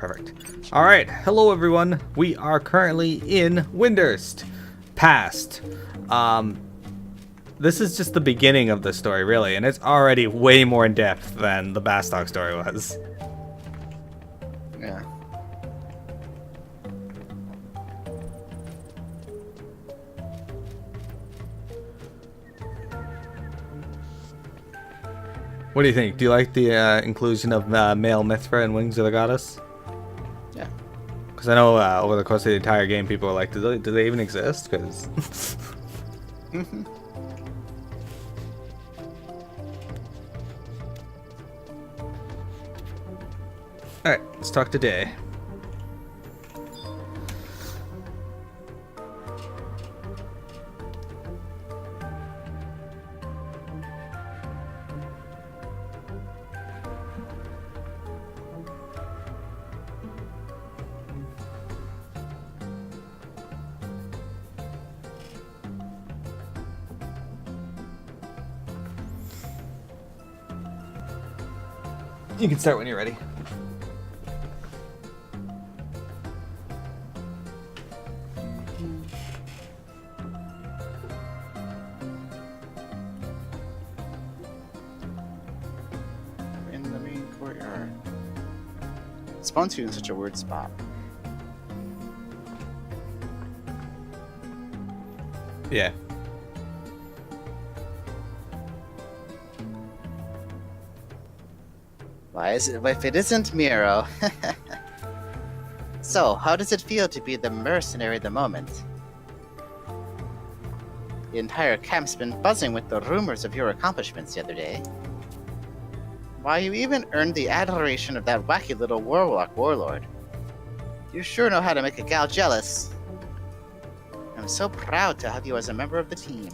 Perfect. Alright, hello everyone. We are currently in Windurst. Past. This is just the beginning of the story, really, and it's already way more in depth than the Bastok story was. Yeah. What do you think? Do you like the inclusion of male Mithra and Wings of the Goddess? Yeah. Because I know over the course of the entire game, people are like, do they even exist? Because... Alright, let's talk to Day. You can start when you're ready. In the main courtyard. Spawns you in such a weird spot. Yeah. Why is it if it isn't Miro? So, how does it feel to be the mercenary at the moment? The entire camp's been buzzing with the rumors of your accomplishments the other day. Why, you even earned the adoration of that wacky little warlock warlord. You sure know how to make a gal jealous. I'm so proud to have you as a member of the team.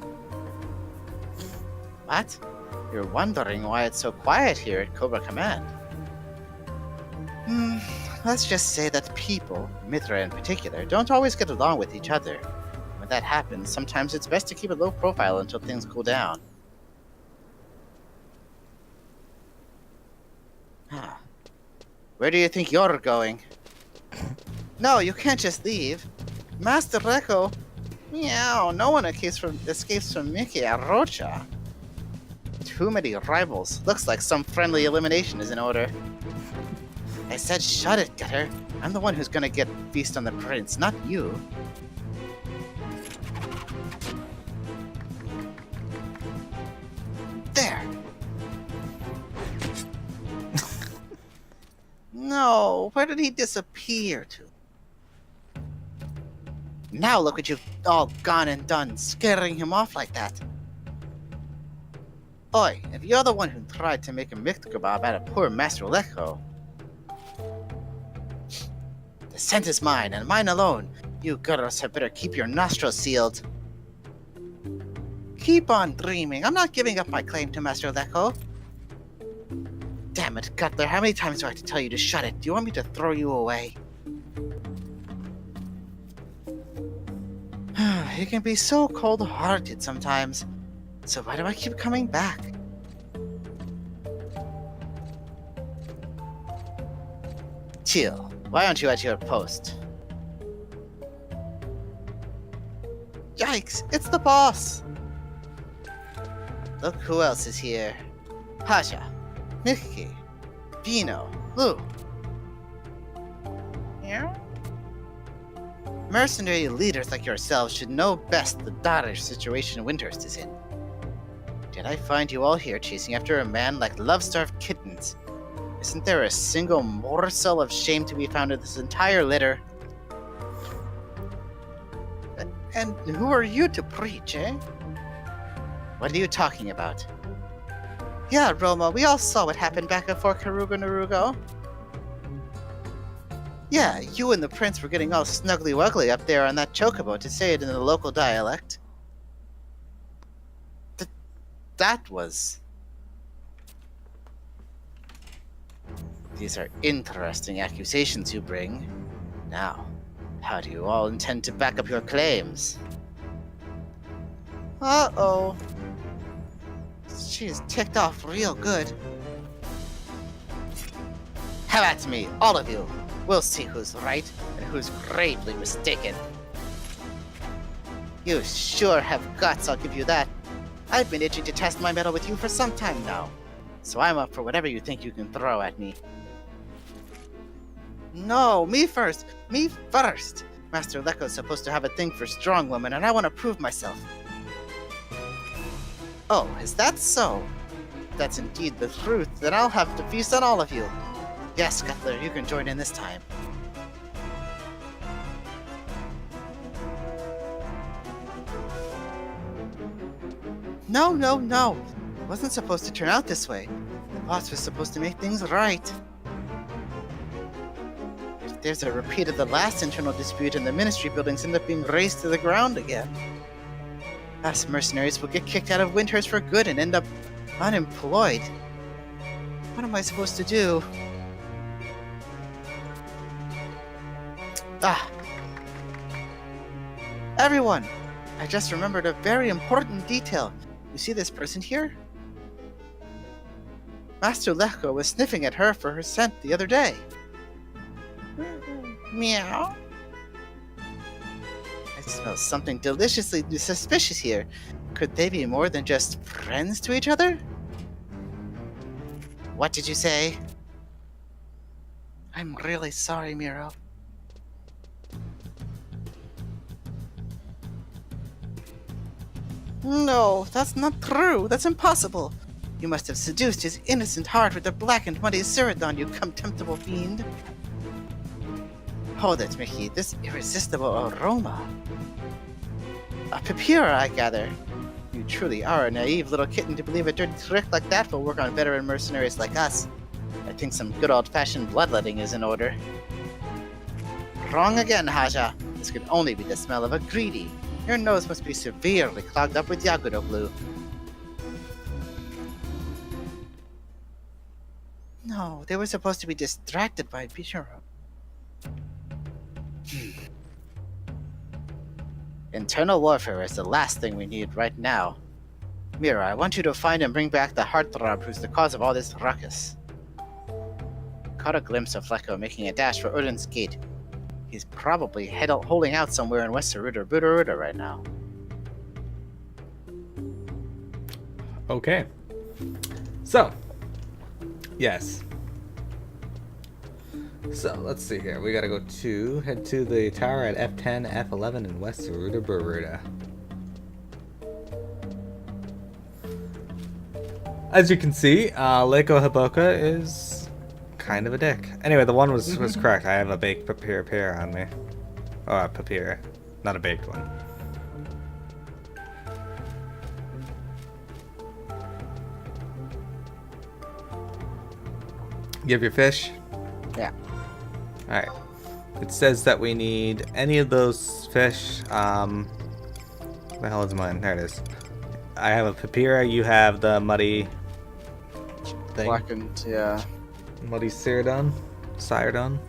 What? You're wondering why it's so quiet here at Cobra Command. Let's just say that people, Mithra in particular, don't always get along with each other. When that happens, sometimes it's best to keep a low profile until things cool down. Where do you think you're going? No, you can't just leave. Master Lehko. Meow, no one escapes from Mickey Rocha. Too many rivals. Looks like some friendly elimination is in order. I said shut it, Gutter. I'm the one who's gonna get feast on the prince, not you. There! No, where did he disappear to? Now look what you've all gone and done, scaring him off like that. Oi, if you're the one who tried to make a mixed kebab out of poor Master Lehko, the scent is mine, and mine alone. You girls had better keep your nostrils sealed. Keep on dreaming. I'm not giving up my claim to Master Lehko. Damn it, Cutler, how many times do I have to tell you to shut it? Do you want me to throw you away? You can be so cold-hearted sometimes. So why do I keep coming back? Chill. Why aren't you at your post? Yikes! It's the boss! Look who else is here. Pasha, Nikki, Vino, Lou. Yeah? Mercenary leaders like yourselves should know best the dire situation Windurst is in. Did I find you all here chasing after a man like love-starved kittens? Isn't there a single morsel of shame to be found in this entire litter? And who are you to preach, eh? What are you talking about? Yeah, Roma, we all saw what happened back before Karuga Narugo. Yeah, you and the prince were getting all snuggly-wuggly up there on that chocobo, to say it in the local dialect. That was... These are interesting accusations you bring. Now, how do you all intend to back up your claims? Uh-oh. She's ticked off real good. Have at me, all of you. We'll see who's right and who's gravely mistaken. You sure have guts, I'll give you that. I've been itching to test my mettle with you for some time now, so I'm up for whatever you think you can throw at me. No, me first! Me first! Master Lehko's supposed to have a thing for strong women, and I want to prove myself. Oh, is that so? If that's indeed the truth, then I'll have to feast on all of you. Yes, Cutler, you can join in this time. No, no, no! It wasn't supposed to turn out this way. The boss was supposed to make things right. If there's a repeat of the last internal dispute and the ministry buildings end up being razed to the ground again, us mercenaries will get kicked out of Winters for good and end up unemployed. What am I supposed to do? Everyone! I just remembered a very important detail. You see this person here? Master Lehko was sniffing at her for her scent the other day. Meow. I smell something deliciously suspicious here. Could they be more than just friends to each other? What did you say? I'm really sorry, Miro. No, that's not true. That's impossible. You must have seduced his innocent heart with the black and muddy Ceradan, you contemptible fiend. Hold it, Mickey. This irresistible aroma. A Papyra, I gather. You truly are a naive little kitten to believe a dirty trick like that will work on veteran mercenaries like us. I think some good old-fashioned bloodletting is in order. Wrong again, Haja. This could only be the smell of a greedy. Your nose must be severely clogged up with Yagudo glue. No, they were supposed to be distracted by Bishiro. Internal warfare is the last thing we need right now. Mira, I want you to find and bring back the Heartthrob who's the cause of all this ruckus. Caught a glimpse of Lehko making a dash for Odin's Gate. He's probably holding out somewhere in West Saruda right now. Okay. So, yes. So, let's see here. We gotta head to the tower at F10, F11 in West Saruda. As you can see, Lehko Hiboka is kind of a dick. Anyway, the one was correct. I have a baked papyr on me. Oh, a papyr. Not a baked one. You have your fish? Yeah. Alright. It says that we need any of those fish. Where the hell is mine? There it is. I have a papyra. You have the muddy thing. Blackened, yeah. Muddy Ceradan? Ceradan?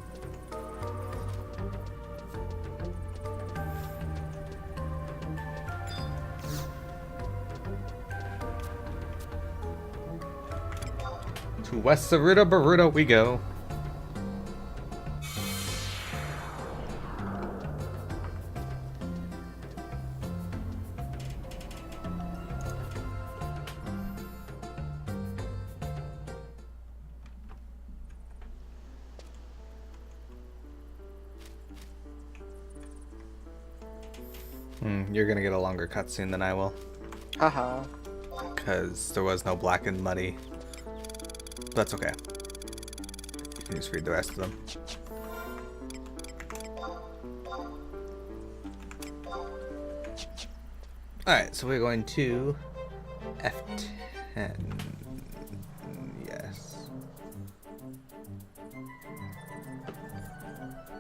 To West Saruda we go. You're gonna get a longer cutscene than I will. Haha. Because there was no black and muddy. That's okay. You can just read the rest of them. Alright, so we're going to F10. Yes.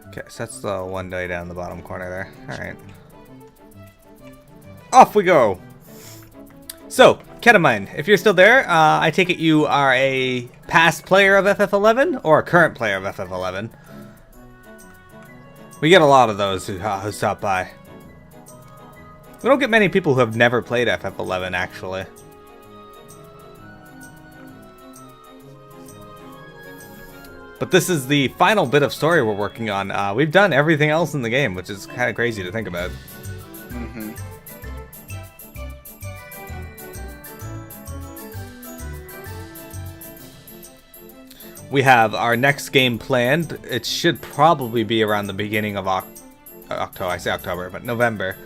Okay, so that's the one day down the bottom corner there. Alright. Off we go! So, Ketamine, if you're still there, I take it you are a past player of FF11 or a current player of FF11. We get a lot of those who stop by. We don't get many people who have never played FF11, actually. But this is the final bit of story we're working on. We've done everything else in the game, which is kind of crazy to think about. Mm-hmm. We have our next game planned. It should probably be around the beginning of October. I say October, but November.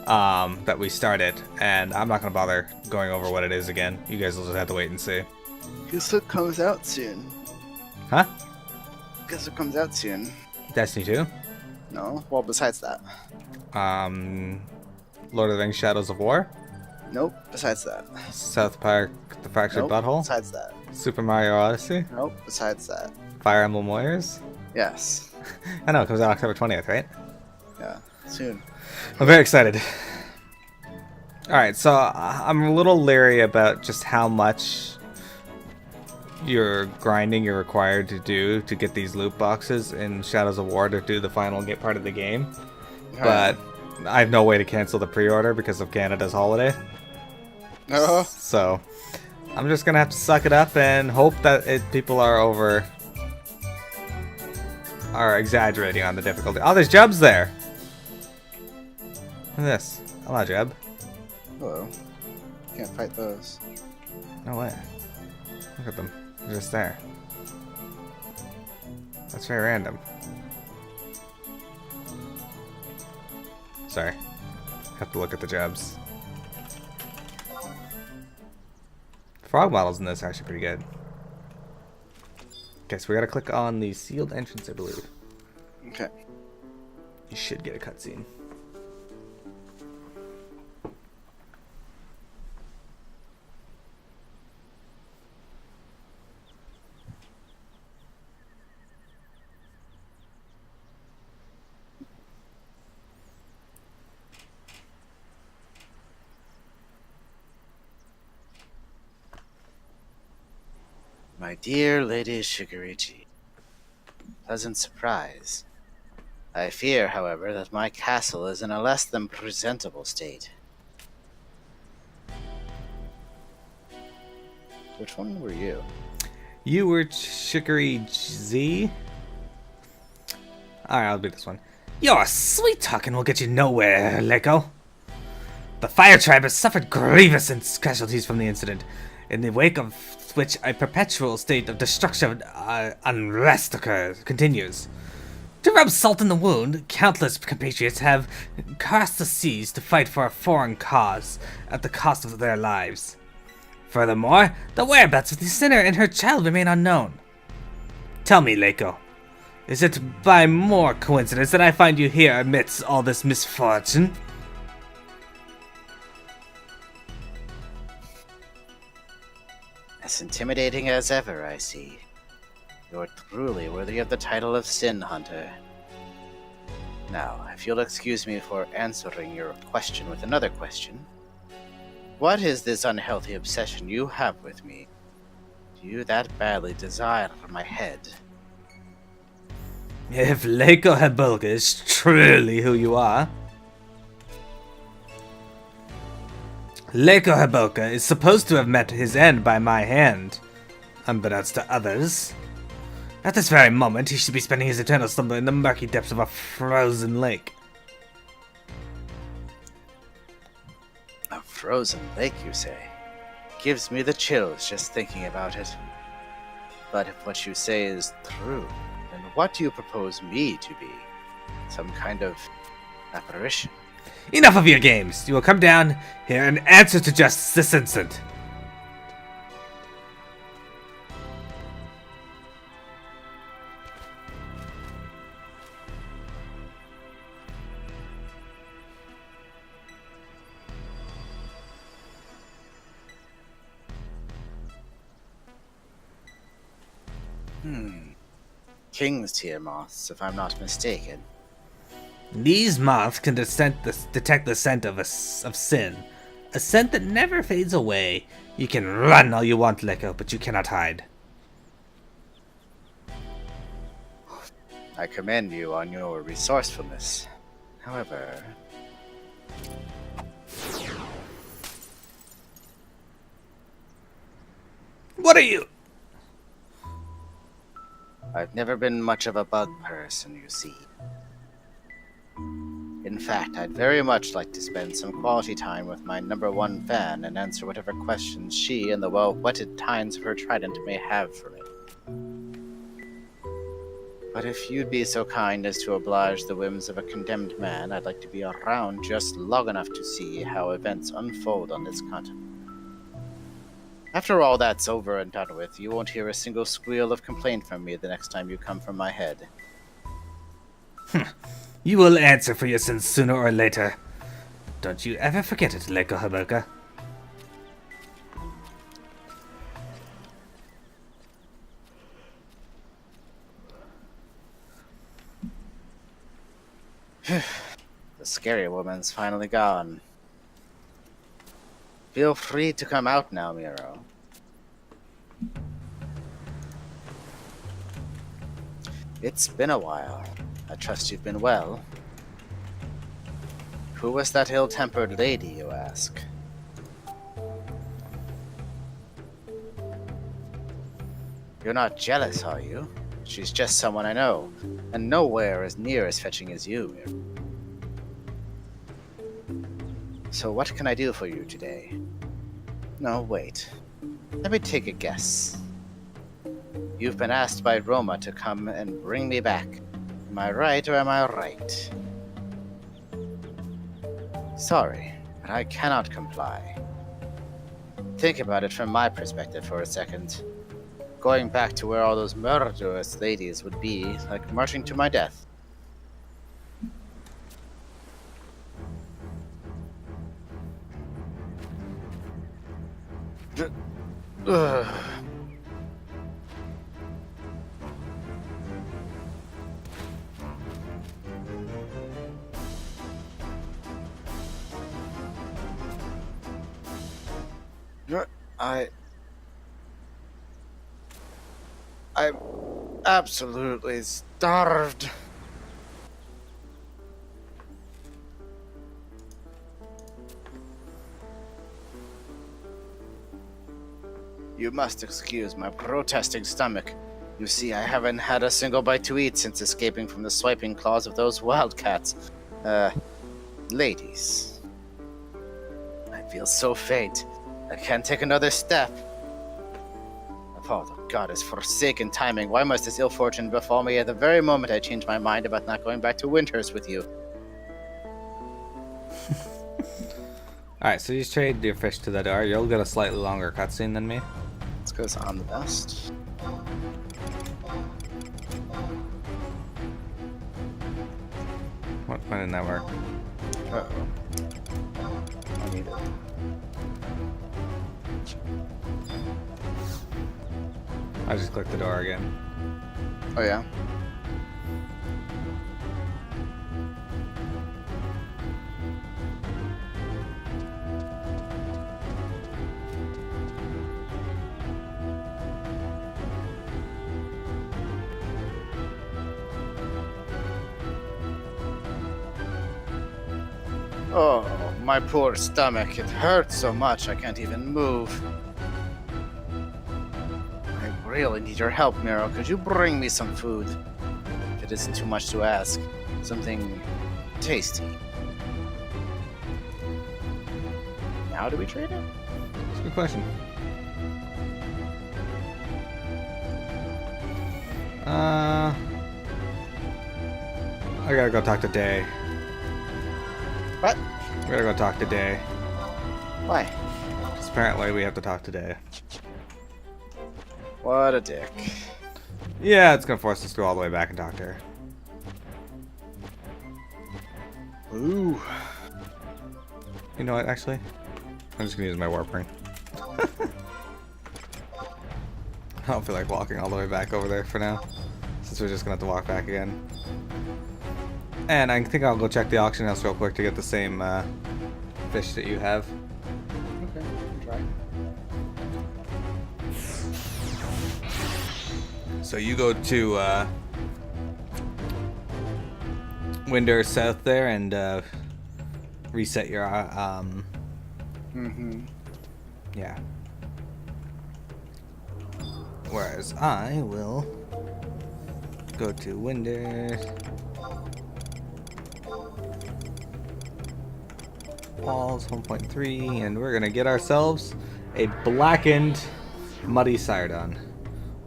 That we started, and I'm not gonna bother going over what it is again. You guys will just have to wait and see. Guess it comes out soon. Huh? Guess it comes out soon. Destiny 2? No? Well, besides that. Lord of the Rings Shadows of War? Nope. Besides that. South Park The Fractured Nope. Butthole? Besides that. Super Mario Odyssey? Nope. Besides that. Fire Emblem Warriors? Yes. I know, it comes out October 20th, right? Yeah. Soon. I'm very excited. Alright, so I'm a little leery about just how much you're required to do to get these loot boxes in Shadows of War to do the final part of the game. But I have no way to cancel the pre-order because of Canada's holiday. So I'm just gonna have to suck it up and hope that people are exaggerating on the difficulty. Oh, there's Jubs there. Look at this. Hello, Jeb. Hello. Can't fight those. No way. Look at them. They're just there. That's very random. Sorry. Have to look at the Jebs. Frog models in this are actually pretty good. Okay, so we gotta click on the sealed entrance, I believe. Okay. You should get a cutscene. My dear Lady Shigerichi, pleasant surprise. I fear, however, that my castle is in a less than presentable state. Which one were you? You were Chicory Z? Alright, I'll do this one. Your sweet talking will get you nowhere, Lehko. The Fire Tribe has suffered grievous casualties from the incident, in the wake of which a perpetual state of destruction unrest continues. To rub salt in the wound, countless compatriots have crossed the seas to fight for a foreign cause at the cost of their lives. Furthermore, the whereabouts of the sinner and her child remain unknown. Tell me, Lehko, is it by more coincidence that I find you here amidst all this misfortune? As intimidating as ever, I see. You're truly worthy of the title of Sin Hunter. Now, if you'll excuse me for answering your question with another question. What is this unhealthy obsession you have with me? Do you that badly desire my head? If Lehko Hebulka is truly who you are, Lehko Hebulka is supposed to have met his end by my hand, unbeknownst to others. At this very moment, he should be spending his eternal slumber in the murky depths of a frozen lake. A frozen lake, you say? Gives me the chills just thinking about it. But if what you say is true, then what do you propose me to be? Some kind of apparition? Enough of your games! You will come down here and answer to justice this instant. King's tear moths, if I'm not mistaken. These moths can detect the scent of sin. A scent that never fades away. You can run all you want, Lehko, but you cannot hide. I commend you on your resourcefulness. However... What are you? I've never been much of a bug person, you see. In fact, I'd very much like to spend some quality time with my #1 fan and answer whatever questions she and the well-whetted tines of her trident may have for me. But if you'd be so kind as to oblige the whims of a condemned man, I'd like to be around just long enough to see how events unfold on this continent. After all that's over and done with, you won't hear a single squeal of complaint from me the next time you come from my head. You will answer for your sins sooner or later. Don't you ever forget it, Lehko Haberka. The scary woman's finally gone. Feel free to come out now, Miro. It's been a while. I trust you've been well. Who was that ill-tempered lady, you ask? You're not jealous, are you? She's just someone I know, and nowhere as near as fetching as you, Miro. So what can I do for you today? No, wait. Let me take a guess. You've been asked by Roma to come and bring me back. Am I right or am I right? Sorry, but I cannot comply. Think about it from my perspective for a second. Going back to where all those murderous ladies would be like marching to my death. Ugh. I'm absolutely starved. You must excuse my protesting stomach. You see, I haven't had a single bite to eat since escaping from the swiping claws of those wildcats. Ladies. I feel so faint. I can't take another step. Of all the goddess forsaken timing, why must this ill fortune befall me at the very moment I change my mind about not going back to Winters with you? Alright, so you just traded your fish to the door. You'll get a slightly longer cutscene than me. This goes on the best. Why didn't that work? Uh-oh. I need it. I just clicked the door again. Oh, yeah? Oh, my poor stomach. It hurts so much I can't even move. I really need your help, Miro. Could you bring me some food? If it isn't too much to ask. Something tasty. How do we trade it? That's a good question. I gotta go talk to Day. What? We gotta go talk to Day. Why? 'Cause apparently we have to talk to Day. What a dick. Yeah, it's gonna force us to go all the way back and talk to her. Ooh. You know what, actually? I'm just gonna use my warp ring. I don't feel like walking all the way back over there for now, since we're just gonna have to walk back again. And I think I'll go check the auction house real quick to get the same fish that you have. Okay, we can try. So you go to Winder South there and reset your yeah. Whereas I will Go to Winder. Walls 1.3, and we're gonna get ourselves a blackened muddy sardine,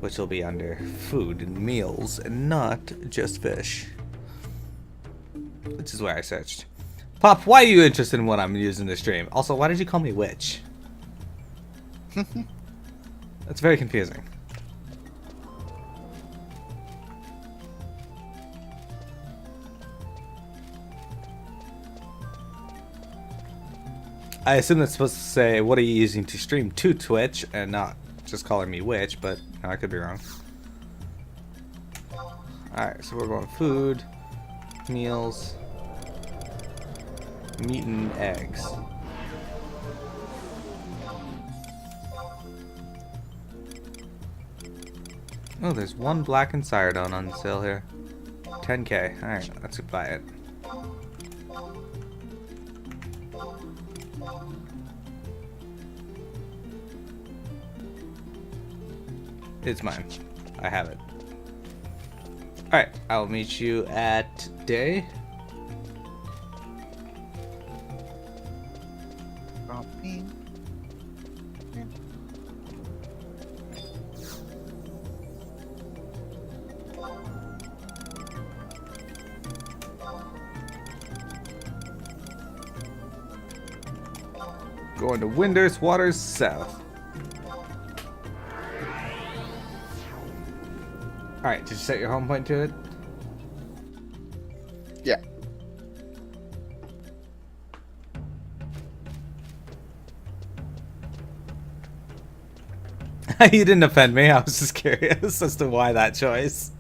which will be under food and meals and not just fish. Which is where I searched. Pop, why are you interested in what I'm using to stream? Also, why did you call me witch? That's very confusing. I assume that's supposed to say, what are you using to stream to Twitch, and not just calling me witch, but no, I could be wrong. Alright, so we're going food, meals, meat and eggs. Oh, there's one blackened sardine on sale here. 10k. Alright, let's buy it. It's mine. I have it. Alright, I'll meet you at day. Going to Winder's Waters South. Alright, did you set your home point to it? Yeah. You didn't offend me, I was just curious as to why that choice.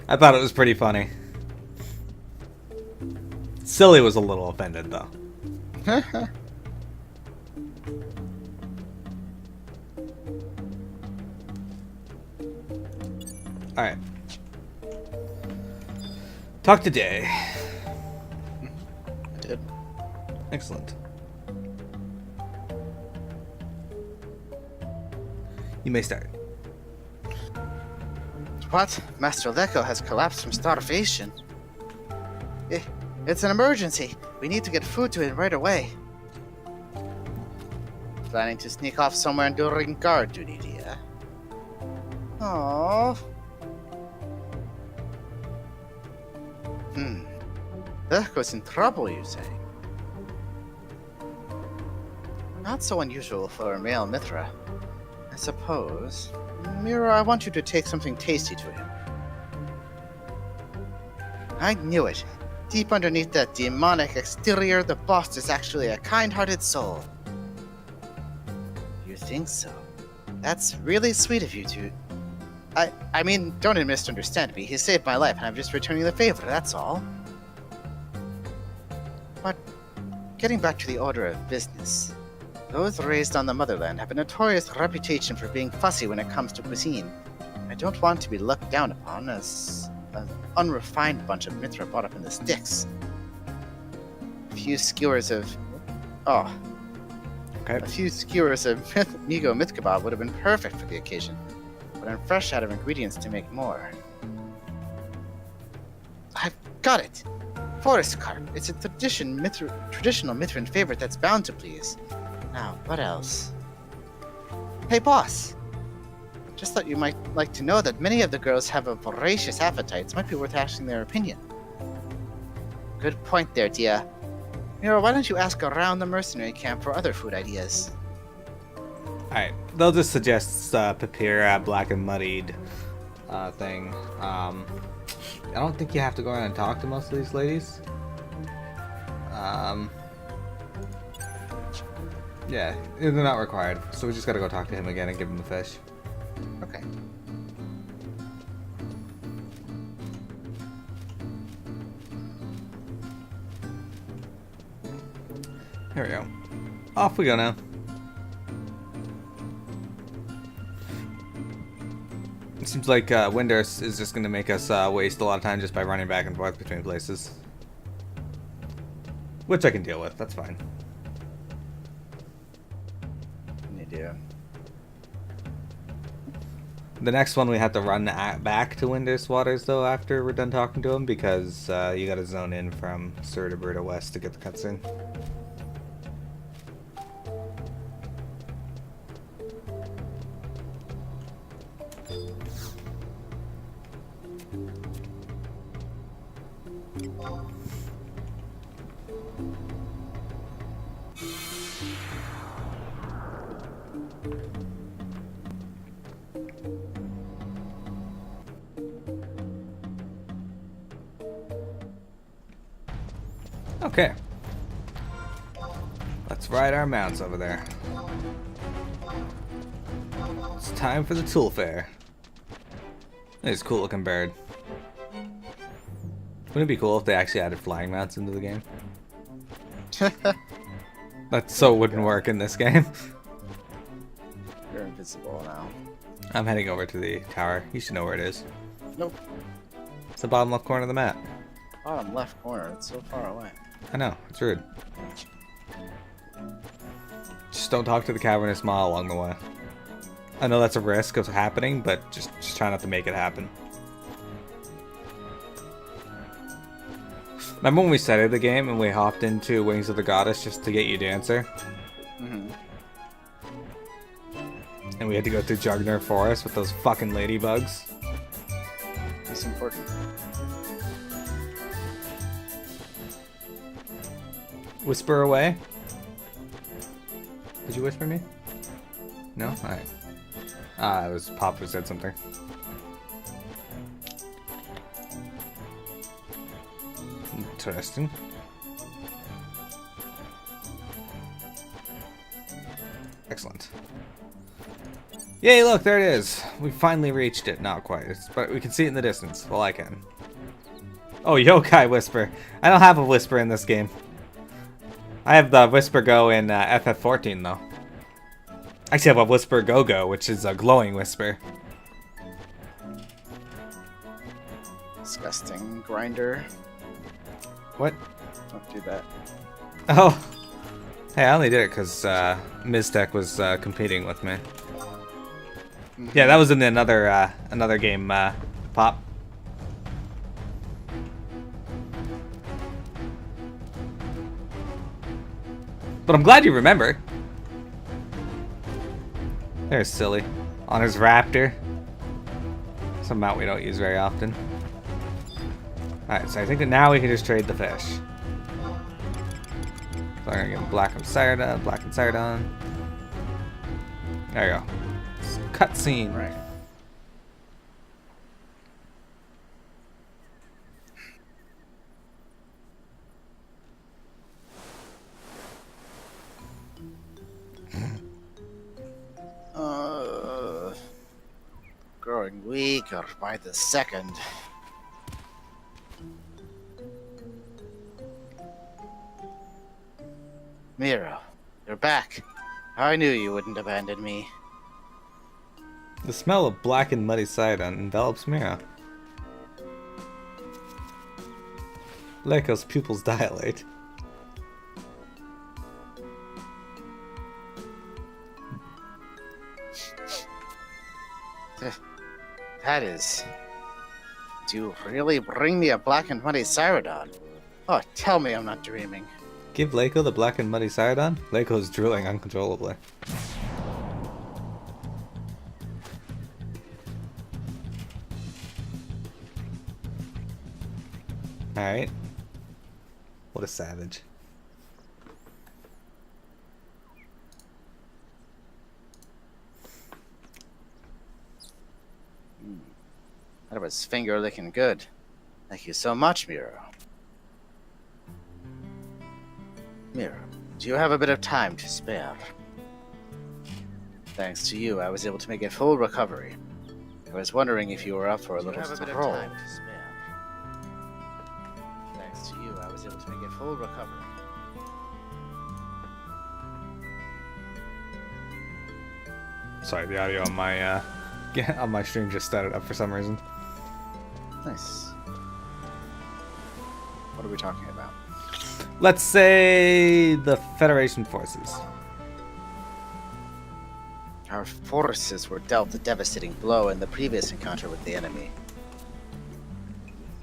I thought it was pretty funny. Silly was a little offended, though. Alright. Talk to Day. I did. Excellent. You may start. What? Master Lehko has collapsed from starvation. It's an emergency. We need to get food to him right away. Planning to sneak off somewhere during guard duty, dear. Aww. Lehko's in trouble, you say? Not so unusual for a male Mithra, I suppose. Miro, I want you to take something tasty to him. I knew it. Deep underneath that demonic exterior, the boss is actually a kind-hearted soul. You think so? That's really sweet of you to... I mean, don't misunderstand me. He saved my life, and I'm just returning the favor, that's all. But, getting back to the order of business. Those raised on the motherland have a notorious reputation for being fussy when it comes to cuisine. I don't want to be looked down upon as an unrefined bunch of Mithra brought up in the sticks. A few skewers of... Oh. Okay. A few skewers of Migo myth kebab would have been perfect for the occasion, but I'm fresh out of ingredients to make more. I've got it! Forest carp. It's a traditional Mithran favorite that's bound to please. Now, what else? Hey, boss! Just thought you might like to know that many of the girls have a voracious appetites. Might be worth asking their opinion. Good point there, Dia. Miro, why don't you ask around the mercenary camp for other food ideas? Alright, they'll just suggest Papira, Black and Muddied thing. I don't think you have to go in and talk to most of these ladies. Yeah, they're not required, so we just gotta go talk to him again and give him the fish. Okay. Here we go. Off we go now. It seems like Winder is just gonna make us waste a lot of time just by running back and forth between places. Which I can deal with. That's fine. You do. The next one we have to run back to Windurst Waters though after we're done talking to him because you got to zone in from Sertaberta West to get the cutscene. Okay. Let's ride our mounts over there. It's time for the tool fair. It's a cool looking bird. Wouldn't it be cool if they actually added flying mounts into the game? That so wouldn't work in this game. You're invisible now. I'm heading over to the tower. You should know where it is. Nope. It's the bottom left corner of the map. Bottom left corner. It's so far away. I know, it's rude. Just don't talk to the cavernous maw along the way. I know that's a risk of happening, but just try not to make it happen. Remember when we started the game and we hopped into Wings of the Goddess just to get you Dancer? Mm-hmm. And we had to go through Jugner Forest with those fucking ladybugs? That's important. Whisper away? Did you whisper me? No? Alright. It was Pop who said something. Interesting. Excellent. Yay, look, there it is. We finally reached it. Not quite, but we can see it in the distance. Well, I can. Oh, Yokai Whisper. I don't have a Whisper in this game. I have the Whisper Go in FF14, though. Actually, I have a Whisper Go-Go, which is a glowing Whisper. Disgusting grinder. What? Don't do that. Oh. Hey, I only did it because Miztech was competing with me. Mm-hmm. Yeah, that was in another another game, Pop. But I'm glad you remember. There's Silly. On his Raptor. Some mount we don't use very often. Alright, so I think that now we can just trade the fish. So I'm gonna get Black and Cyrodiil. There you go. Cutscene. Right. Growing weaker by the second. Miro, you're back. I knew you wouldn't abandon me. The smell of black and muddy Sidon envelops Mira. Lehko's pupils dilate. That is... Do you really bring me a black and muddy Cyrodiil? Oh, tell me I'm not dreaming. Give Lehko the black and muddy Cyrodiil? Lehko's drooling uncontrollably. Alright. What a savage. That was finger licking good. Thank you so much, Miro. Miro, do you have a bit of time to spare? Thanks to you, I was able to make a full recovery. I was wondering if you were up for a little stroll. Thanks to you, I was able to make a full recovery. Sorry, the audio on my on my stream just started up for some reason. Nice. What are we talking about? Let's say the Federation forces. Our forces were dealt a devastating blow in the previous encounter with the enemy.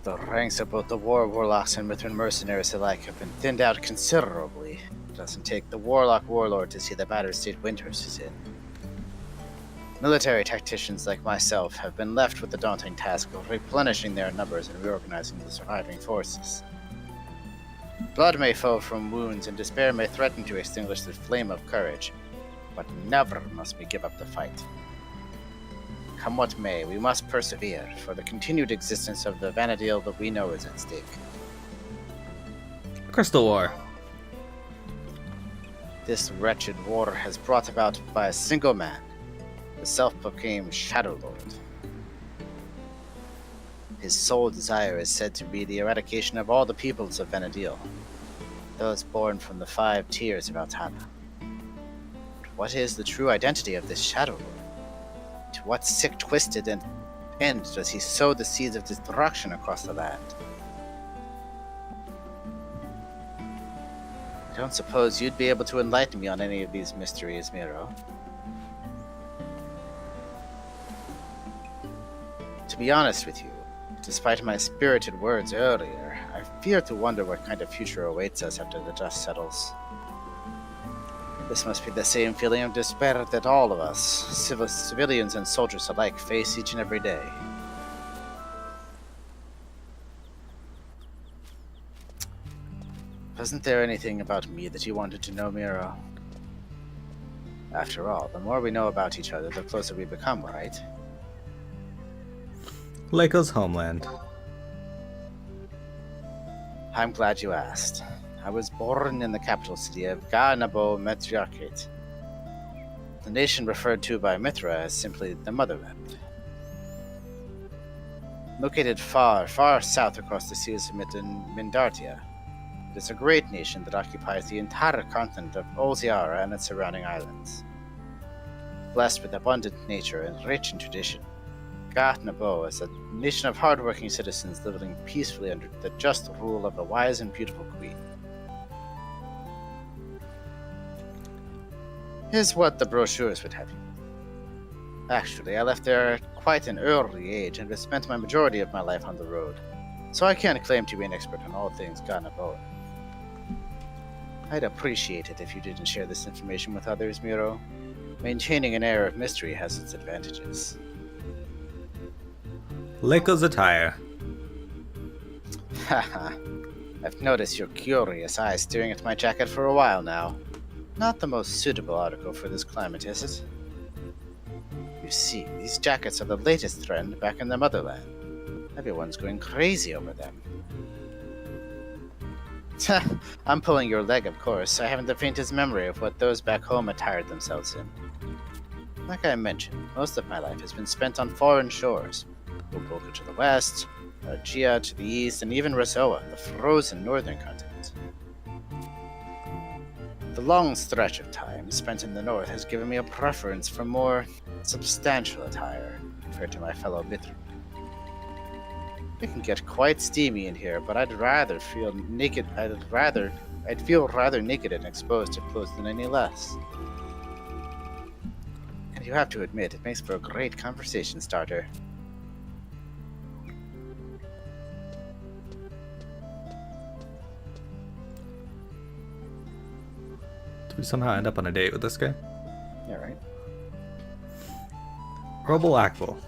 The ranks of both the war warlocks and Mithran mercenaries alike have been thinned out considerably. It doesn't take the warlock warlord to see the battered state Winters is in. Military tacticians like myself have been left with the daunting task of replenishing their numbers and reorganizing the surviving forces. Blood may flow from wounds and despair may threaten to extinguish the flame of courage, but never must we give up the fight. Come what may, we must persevere, for the continued existence of the Vanadil that we know is at stake. Crystal War. This wretched war has brought about by a single man, the self-proclaimed Shadow Lord. His sole desire is said to be the eradication of all the peoples of Vanadil, those born from the 5 tiers of Altana. But what is the true identity of this Shadow Lord? To what sick, twisted end does he sow the seeds of destruction across the land? I don't suppose you'd be able to enlighten me on any of these mysteries, Miro. To be honest with you, despite my spirited words earlier, I fear to wonder what kind of future awaits us after the dust settles. This must be the same feeling of despair that all of us, civilians and soldiers alike, face each and every day. Wasn't there anything about me that you wanted to know, Miro? After all, the more we know about each other, the closer we become, right? Lehko's homeland. I'm glad you asked. I was born in the capital city of Ga-Nabo Metriarchate. The nation referred to by Mithra as simply the motherland. Located far, far south across the seas of Mindartia, it is a great nation that occupies the entire continent of Oziara and its surrounding islands. Blessed with abundant nature and rich in tradition, Ga-Nabo is a nation of hard-working citizens living peacefully under the just rule of a wise and beautiful queen. Here's what the brochures would have you. Actually, I left there at quite an early age and have spent my majority of my life on the road, so I can't claim to be an expert on all things Ga-Nabo. I'd appreciate it if you didn't share this information with others, Miro. Maintaining an air of mystery has its advantages. Lehko's attire. Haha. I've noticed your curious eyes staring at my jacket for a while now. Not the most suitable article for this climate, is it? You see, these jackets are the latest trend back in the motherland. Everyone's going crazy over them. I'm pulling your leg, of course. I haven't the faintest memory of what those back home attired themselves in. Like I mentioned, most of my life has been spent on foreign shores. Upolka to the west, Argia to the east, and even Razoa, the frozen northern continent. The long stretch of time spent in the north has given me a preference for more substantial attire compared to my fellow Mithran. It can get quite steamy in here, but I'd feel rather naked and exposed to clothes than any less. And you have to admit, it makes for a great conversation starter. Do we somehow end up on a date with this guy? Yeah, right. Robo Akbel.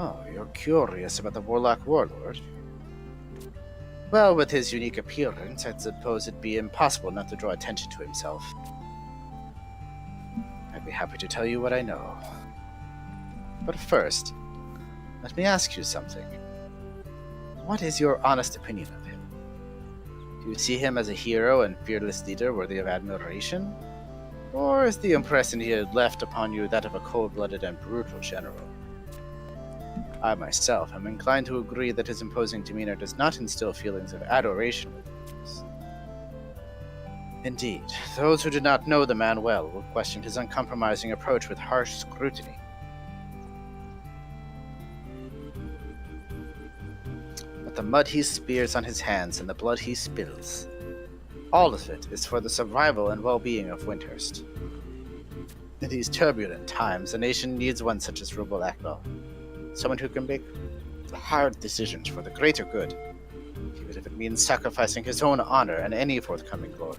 Oh, you're curious about the Warlock Warlord? Well, with his unique appearance, I'd suppose it'd be impossible not to draw attention to himself. I'd be happy to tell you what I know. But first, let me ask you something. What is your honest opinion of him? Do you see him as a hero and fearless leader worthy of admiration? Or is the impression he had left upon you that of a cold-blooded and brutal general? I myself am inclined to agree that his imposing demeanor does not instill feelings of adoration within us. Indeed, those who did not know the man well will question his uncompromising approach with harsh scrutiny. But the mud he spears on his hands and the blood he spills. All of it is for the survival and well-being of Windhurst. In these turbulent times, the nation needs one such as Lehko. Someone who can make hard decisions for the greater good, even if it means sacrificing his own honor and any forthcoming glory.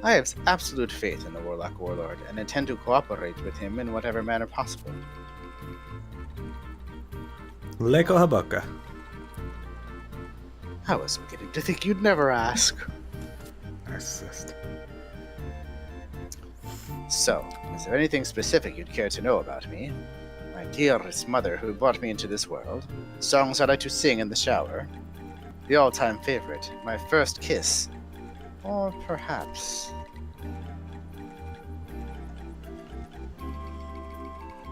I have absolute faith in the Warlock Warlord and intend to cooperate with him in whatever manner possible. Lehko Habuka. I was beginning to think you'd never ask. Narcissist. So, is there anything specific you'd care to know about me? My dearest mother who brought me into this world, songs I like to sing in the shower, the all-time favorite, my first kiss, or perhaps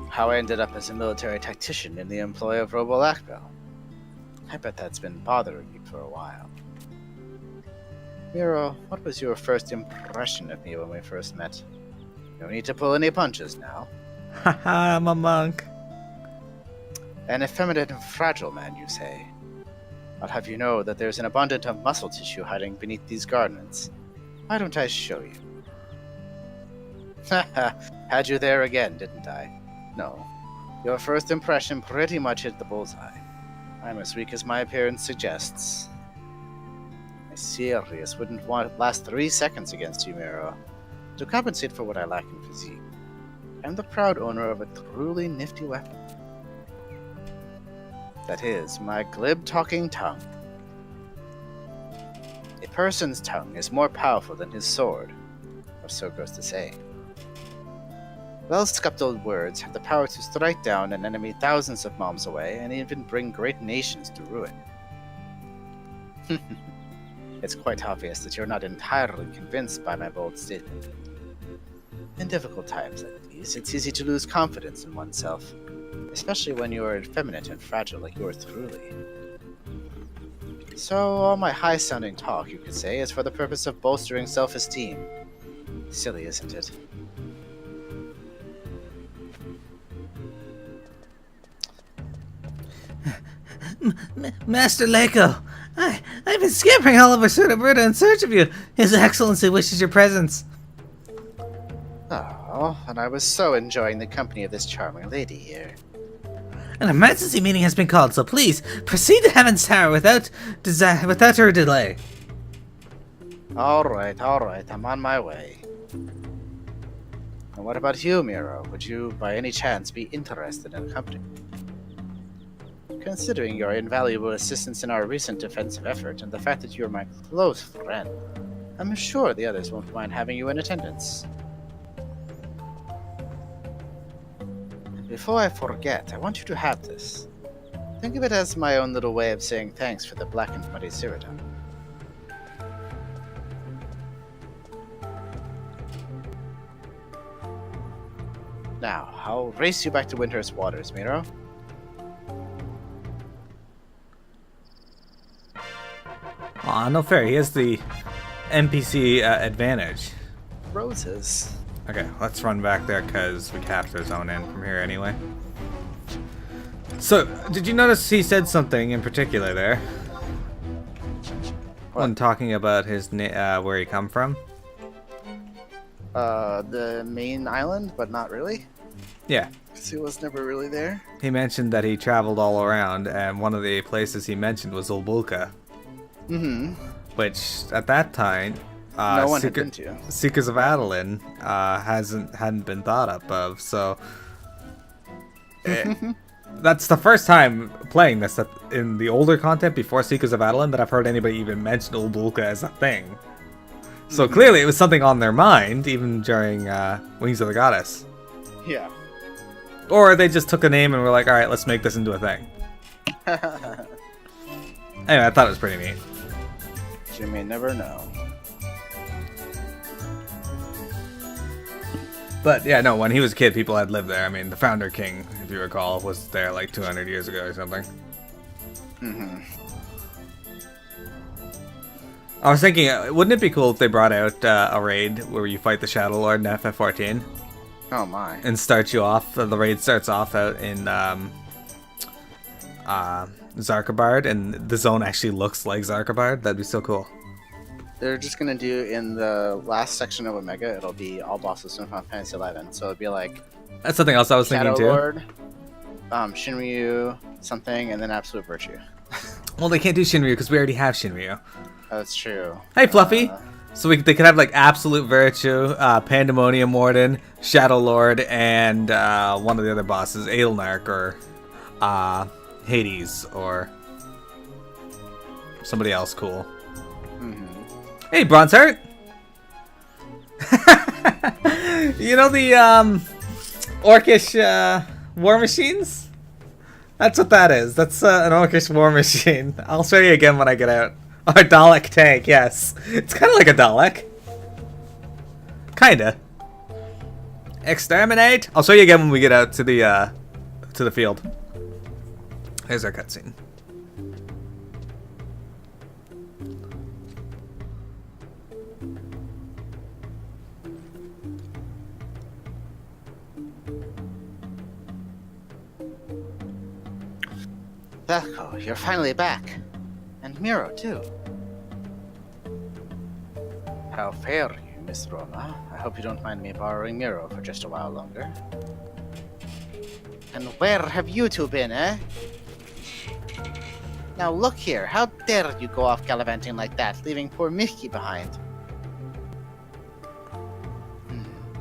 how I ended up as a military tactician in the employ of Lehko. I bet that's been bothering you for a while. Miro, what was your first impression of me when we first met? No need to pull any punches now. Haha, I'm a monk. An effeminate and fragile man, you say? I'll have you know that there's an abundance of muscle tissue hiding beneath these garments. Why don't I show you? Haha, had you there again, didn't I? No. Your first impression pretty much hit the bullseye. I'm as weak as my appearance suggests. I serious wouldn't last 3 seconds against you, Miro. To compensate for what I lack in physique, I'm the proud owner of a truly nifty weapon. That is, my glib-talking tongue. A person's tongue is more powerful than his sword, or so goes the saying. Well-sculpted words have the power to strike down an enemy thousands of miles away and even bring great nations to ruin. It's quite obvious that you're not entirely convinced by my bold statement. In difficult times, at least, it's easy to lose confidence in oneself, especially when you are effeminate and fragile like yours truly. So, all my high-sounding talk, you could say, is for the purpose of bolstering self-esteem. Silly, isn't it? Master Lehko, I've been scampering all over Suraberta in search of you. His Excellency wishes your presence. Oh, and I was so enjoying the company of this charming lady here. An emergency meeting has been called, so please proceed to Heaven's Tower without her delay. All right, I'm on my way. And what about you, Miro? Would you, by any chance, be interested in accompanying me? Considering your invaluable assistance in our recent defensive effort and the fact that you're my close friend, I'm sure the others won't mind having you in attendance. And before I forget, I want you to have this. Think of it as my own little way of saying thanks for the black and muddy Cyrodiil. Now, I'll race you back to Windhurst Waters, Miro. Aw, no fair. He has the NPC advantage. Roses. Okay, let's run back there because we have to zone in from here anyway. So, did you notice he said something in particular there? What? When talking about his where he come from? The main island, but not really. Yeah. Because he was never really there. He mentioned that he traveled all around, and one of the places he mentioned was Ulbulka. Mm-hmm. Which, at that time, No one had been to. Seekers of Adeline hadn't been thought up of, so that's the first time playing this in the older content before Seekers of Adeline that I've heard anybody even mention Ulbulka as a thing. So clearly it was something on their mind, even during Wings of the Goddess. Yeah. Or they just took a name and were like, alright, let's make this into a thing. Anyway, I thought it was pretty neat. You may never know. But yeah, no, when he was a kid, people had lived there. I mean, the Founder King, if you recall, was there like 200 years ago or something. Mm-hmm. I was thinking, wouldn't it be cool if they brought out a raid where you fight the Shadow Lord in FF14? Oh my. And start you off, the raid starts off out in Zarkabard and the zone actually looks like Zarkabard, that'd be so cool. They're just gonna do in the last section of Omega. It'll be all bosses from Final Fantasy 11. So it'd be like That's something else I was Shadow thinking too. Lord, Shinryu, something, and then Absolute Virtue. Well, they can't do Shinryu because we already have Shinryu. That's true. Hey, Fluffy. So they could have like Absolute Virtue, Pandemonium Warden, Shadow Lord, and one of the other bosses, Adelnark or Hades or somebody else cool. Mm-hmm. Hey, Bronze Heart. You know the Orcish war machines? That's what that is. That's an Orcish war machine. I'll show you again when I get out. Or Dalek tank, yes. It's kind of like a Dalek. Kinda. Exterminate. I'll show you again when we get out to the field. Here's our cutscene. Lehko, you're finally back. And Miro, too. How fare you, Miss Roma? I hope you don't mind me borrowing Miro for just a while longer. And where have you two been, eh? Now look here, how dare you go off gallivanting like that, leaving poor Mickey behind?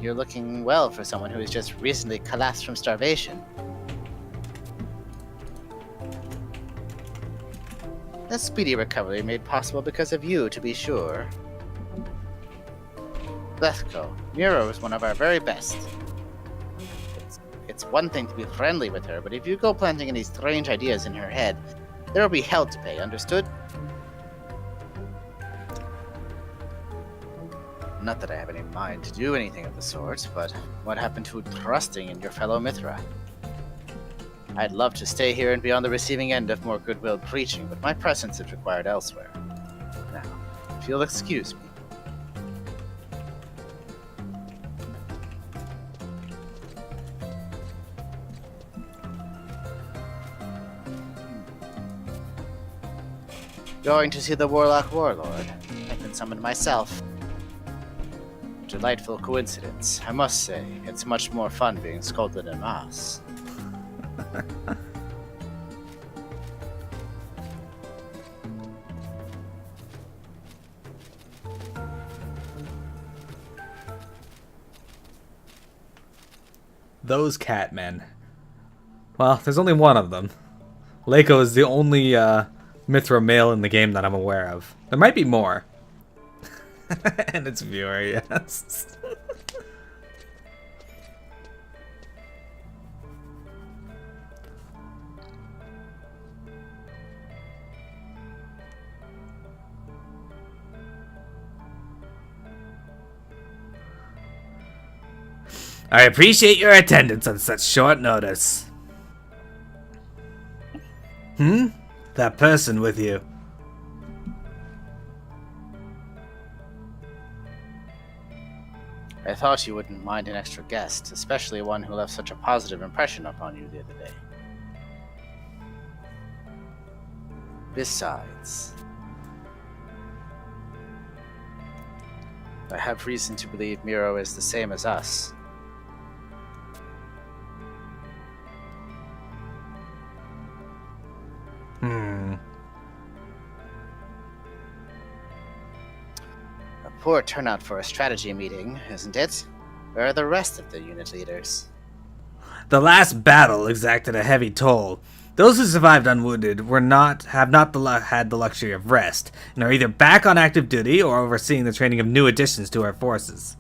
You're looking well for someone who has just recently collapsed from starvation. A speedy recovery made possible because of you, to be sure. Lehko, Miro is one of our very best. It's one thing to be friendly with her, but if you go planting any strange ideas in her head, there will be hell to pay, understood? Not that I have any mind to do anything of the sort, but what happened to trusting in your fellow Mithra? I'd love to stay here and be on the receiving end of more goodwill preaching, but my presence is required elsewhere. Now, if you'll excuse me. Going to see the Warlock Warlord. I've been summoned myself. Delightful coincidence, I must say. It's much more fun being scolded en masse. Those Catmen. Well, there's only one of them. Lehko is the only Mithra male in the game that I'm aware of. There might be more. And it's viewer, yes. I appreciate your attendance on such short notice. That person with you. I thought you wouldn't mind an extra guest, especially one who left such a positive impression upon you the other day. Besides, I have reason to believe Miro is the same as us. A poor turnout for a strategy meeting, isn't it? Where are the rest of the unit leaders? The last battle exacted a heavy toll. Those who survived unwounded have not had the luxury of rest, and are either back on active duty or overseeing the training of new additions to our forces.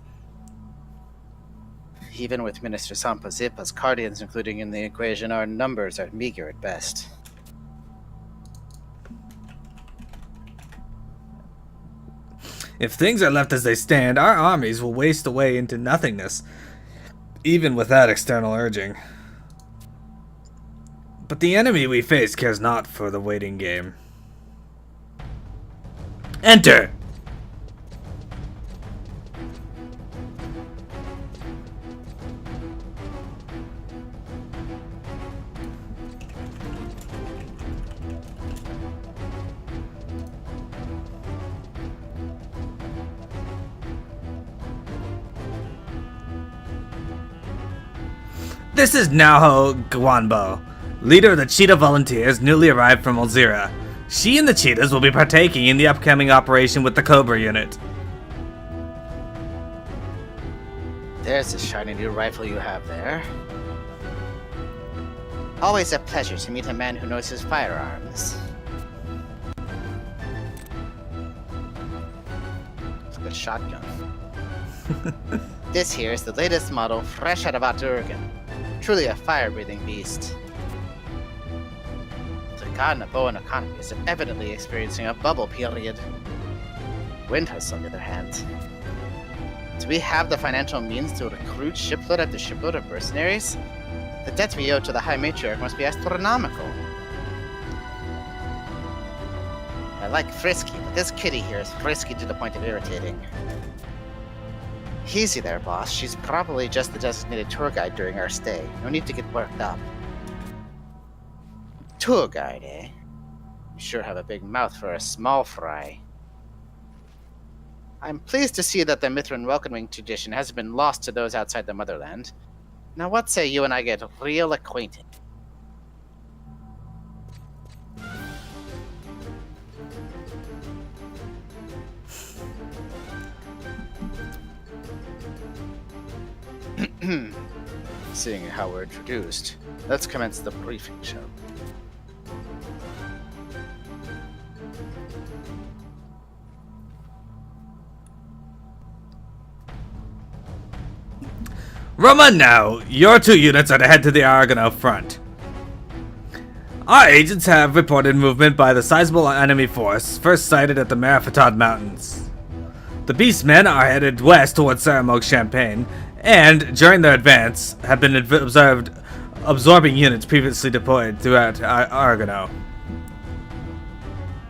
Even with Minister Sampa Zipa's Guardians including in the equation, our numbers are meager at best. If things are left as they stand, our armies will waste away into nothingness, even without external urging. But the enemy we face cares not for the waiting game. Enter! This is Naho Gwanbo, leader of the Cheetah Volunteers newly arrived from Alzira. She and the Cheetahs will be partaking in the upcoming operation with the Cobra unit. There's the shiny new rifle you have there. Always a pleasure to meet a man who knows his firearms. It's a good shotgun. This here is the latest model, fresh out of Oturgan. Truly a fire-breathing beast. The Bowen economy is evidently experiencing a bubble period. Windhouse, on the other hand. Do we have the financial means to recruit shipload after shipload of mercenaries? The debt we owe to the High Matriarch must be astronomical. I like Frisky, but this kitty here is frisky to the point of irritating. Easy there, boss. She's probably just the designated tour guide during our stay. No need to get worked up. Tour guide, eh? You sure have a big mouth for a small fry. I'm pleased to see that the Mithran welcoming tradition hasn't been lost to those outside the motherland. Now what say you and I get real acquainted? Seeing how we're introduced, let's commence the briefing, shall we? Roma now, your 2 units are to head to the Argonau front. Our agents have reported movement by the sizable enemy force, first sighted at the Marafatad Mountains. The Beastmen are headed west towards Saramog Champagne, and during their advance have been observed absorbing units previously deployed throughout Argonau.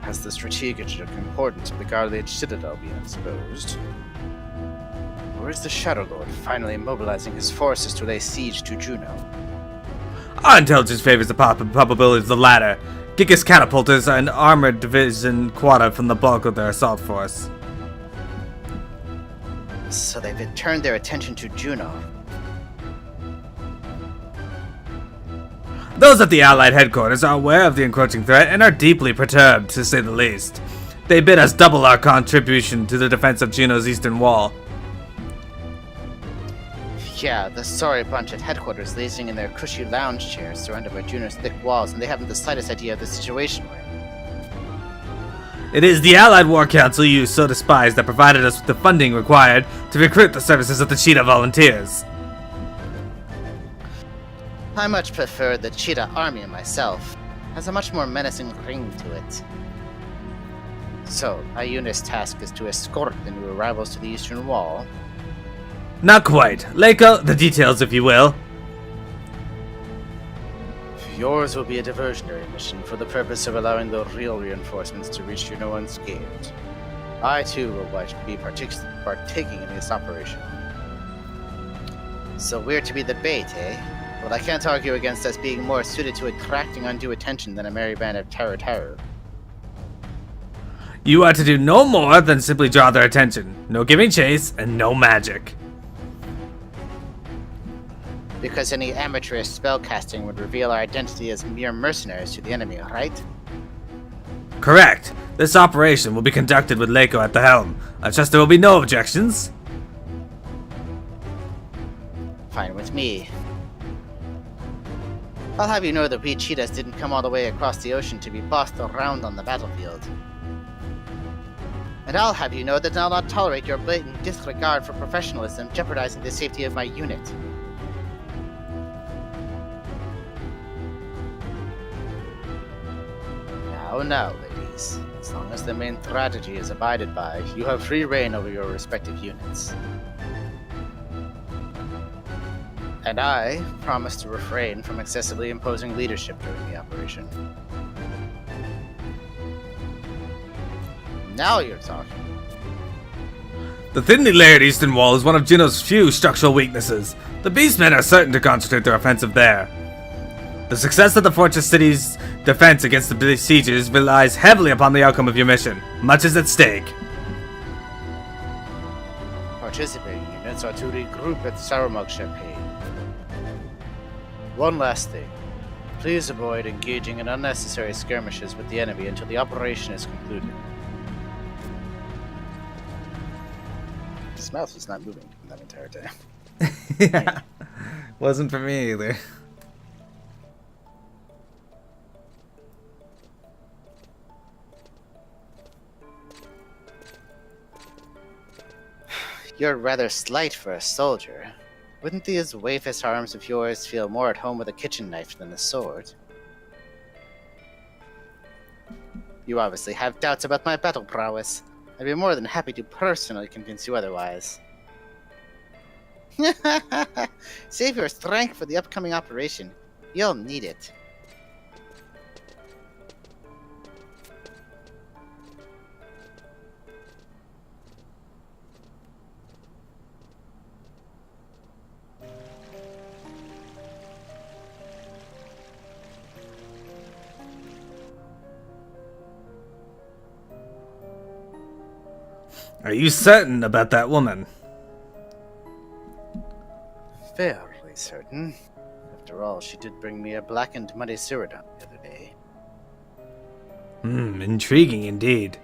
Has the strategic importance of the Garliad Citadel been exposed? Or is the Shadow Lord finally mobilizing his forces to lay siege to Juno? Our intelligence favors the probability of the latter. Gigas catapulters and armored division quota from the bulk of their assault force. So they've turned their attention to Juno. Those at the Allied headquarters are aware of the encroaching threat and are deeply perturbed, to say the least. They bid us double our contribution to the defense of Juno's eastern wall. Yeah, the sorry bunch at headquarters lazing in their cushy lounge chairs surrounded by Juno's thick walls, and they haven't the slightest idea of the situation we're in. It is the Allied War Council you so despise that provided us with the funding required to recruit the services of the Cheetah Volunteers. I much prefer the Cheetah Army myself. Has a much more menacing ring to it. So, my unit's task is to escort the new arrivals to the eastern wall. Not quite. Lehko, the details if you will. Yours will be a diversionary mission for the purpose of allowing the real reinforcements to reach Juno unscathed. I too will be partaking in this operation. So we're to be the bait, eh? Well, I can't argue against us being more suited to attracting undue attention than a merry band of terror. You are to do no more than simply draw their attention. No giving chase, and no magic. Because any amateurish spellcasting would reveal our identity as mere mercenaries to the enemy, right? Correct. This operation will be conducted with Lehko at the helm. I trust there will be no objections. Fine with me. I'll have you know that we cheetahs didn't come all the way across the ocean to be bossed around on the battlefield. And I'll have you know that I'll not tolerate your blatant disregard for professionalism jeopardizing the safety of my unit. Now, ladies. As long as the main strategy is abided by, you have free reign over your respective units. And I promise to refrain from excessively imposing leadership during the operation. Now you're talking. The thinly layered eastern wall is one of Juno's few structural weaknesses. The Beastmen are certain to concentrate their offensive there. The success of the fortress city's defense against the besiegers relies heavily upon the outcome of your mission. Much is at stake. Participating units are to regroup at Saramog Champagne. One last thing. Please avoid engaging in unnecessary skirmishes with the enemy until the operation is concluded. His mouth was not moving that entire time. Yeah. Wasn't for me either. You're rather slight for a soldier. Wouldn't these wafus arms of yours feel more at home with a kitchen knife than a sword? You obviously have doubts about my battle prowess. I'd be more than happy to personally convince you otherwise. Save your strength for the upcoming operation. You'll need it. Are you certain about that woman? Fairly certain. After all, she did bring me a blackened muddy Cyrodiil the other day. Intriguing indeed.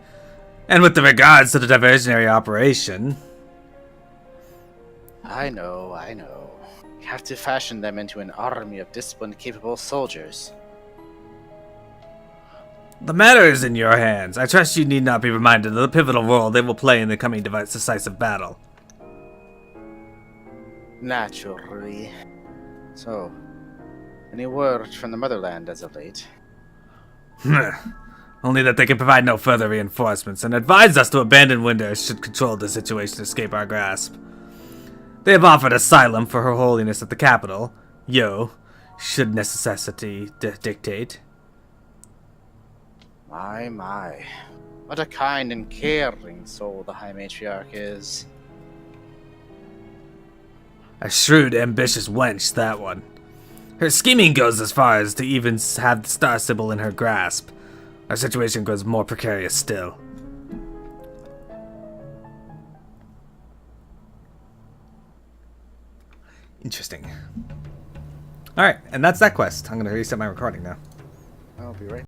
And with the regards to the diversionary operation... I know. We have to fashion them into an army of disciplined, capable soldiers. The matter is in your hands. I trust you need not be reminded of the pivotal role they will play in the coming decisive battle. Naturally. So, any word from the motherland as of late? Only that they can provide no further reinforcements and advise us to abandon Winders should control of the situation escape our grasp. They have offered asylum for Her Holiness at the capital, Yo, should necessity dictate. My. What a kind and caring soul the High Matriarch is. A shrewd, ambitious wench, that one. Her scheming goes as far as to even have the star symbol in her grasp. Our situation grows more precarious still. Interesting. Alright, and that's that quest. I'm going to reset my recording now. I'll be right